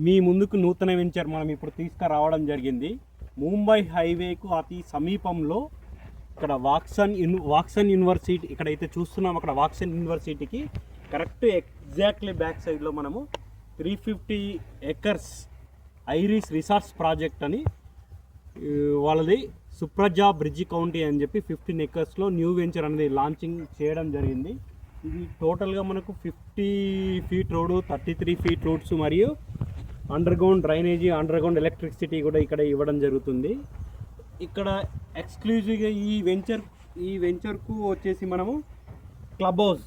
మీ ముందుకు నూతన వెంచర్ మనం ఇప్పుడు తీసుకురావడం జరిగింది. ముంబై హైవేకు అతి సమీపంలో ఇక్కడ వాక్సన్ యూనివర్సిటీ ఇక్కడైతే చూస్తున్నాం. అక్కడ వాక్సన్ యూనివర్సిటీకి కరెక్ట్ ఎగ్జాక్ట్లీ బ్యాక్ సైడ్లో మనము 350 acres ఐరిస్ రిసార్ట్స్ ప్రాజెక్ట్ అని వాళ్ళది సుప్రజా బ్రిడ్జి కౌంటీ అని చెప్పి 15 acresలో న్యూ వెంచర్ అనేది లాంచింగ్ చేయడం జరిగింది. ఇది టోటల్గా మనకు 50 feet రోడ్డు, 33 feet రోడ్స్ మరియు అండర్గ్రౌండ్ డ్రైనేజీ, అండర్గ్రౌండ్ ఎలక్ట్రిసిటీ కూడా ఇక్కడ ఇవ్వడం జరుగుతుంది. ఇక్కడ ఎక్స్క్లూజివ్గా ఈ వెంచర్కు వచ్చేసి మనము క్లబ్ హౌస్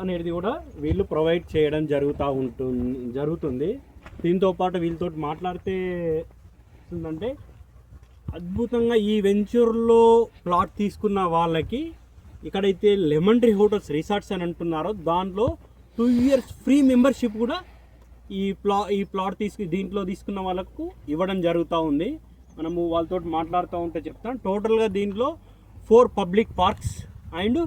అనేది కూడా వీళ్ళు ప్రొవైడ్ చేయడం జరుగుతుంది. దీంతో పాటు వీళ్ళతో మాట్లాడితే ఏంటంటే అద్భుతంగా ఈ వెంచర్లో ప్లాట్ తీసుకున్న వాళ్ళకి ఇక్కడైతే లెమన్ ట్రీ హోటల్స్ రిసార్ట్స్ అని అంటున్నారో దాంట్లో 2 years ఫ్రీ మెంబర్షిప్ కూడా ఈ ప్లాట్ దీంట్లో తీసుకున్న వాళ్ళకు ఇవ్వడం జరుగుతూ ఉంది. మనము వాళ్ళతో మాట్లాడుతూ ఉంటే చెప్తాం. టోటల్గా దీంట్లో 4 public parks and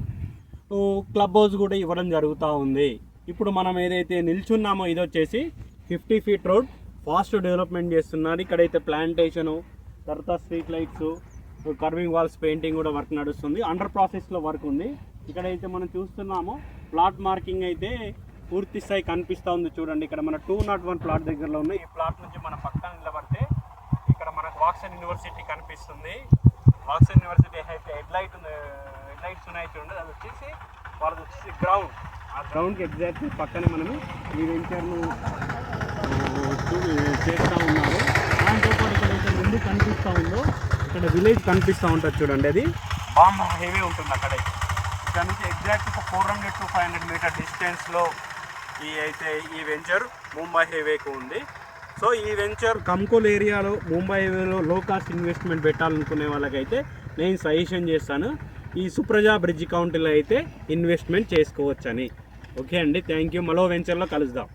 club house కూడా ఇవ్వడం జరుగుతూ ఉంది. ఇప్పుడు మనం ఏదైతే నిల్చున్నామో ఇది వచ్చేసి 50 feet రోడ్ ఫాస్ట్ డెవలప్మెంట్ చేస్తున్నారు. ఇక్కడైతే ప్లాంటేషను, తర్వాత street lights, curving walls painting కూడా వర్క్ నడుస్తుంది. అండర్ ప్రాసెస్లో వర్క్ ఉంది. ఇక్కడైతే మనం చూస్తున్నామో ప్లాట్ మార్కింగ్ అయితే పూర్తి స్థాయి కనిపిస్తూ ఉంది. చూడండి, ఇక్కడ మన 201 ప్లాట్ దగ్గరలో ఉంది. ఈ ప్లాట్ నుంచి మనం పక్కన నిలబడితే ఇక్కడ మనకు వాక్సన్ యూనివర్సిటీ కనిపిస్తుంది. వాక్సన్ యూనివర్సిటీ అయితే హెడ్లైట్స్ ఉన్నాయి చూడండి. అది వచ్చేసి వాళ్ళది వచ్చేసి గ్రౌండ్. ఆ గ్రౌండ్కి ఎగ్జాక్ట్లీ పక్కనే మనము ఈ వెంచర్ను చేస్తూ ఉన్నారు. దాంతోపాటు ఇక్కడైతే ముందు కనిపిస్తూ ఉందో ఇక్కడ విలేజ్ కనిపిస్తూ ఉంటుంది చూడండి. అది బాంబ్ హైవే ఉంటుంది అక్కడే. ఇక్కడ నుంచి ఎగ్జాక్ట్ 400 to 500 meter డిస్టెన్స్లో ఈ వెంచర్ ముంబై హైవేకు ఉంది. సో ఈ వెంచర్ కంకోల్ ఏరియాలో ముంబై హైవేలో లో కాస్ట్ ఇన్వెస్ట్మెంట్ పెట్టాలనుకునే వాళ్ళకైతే నేను సజెషన్ చేస్తాను. ఈ సుప్రజా బ్రిడ్జి కౌంటీలో అయితే ఇన్వెస్ట్మెంట్ చేసుకోవచ్చని. ఓకే అండి, థ్యాంక్ యూ. మరో వెంచర్లో కలుద్దాం.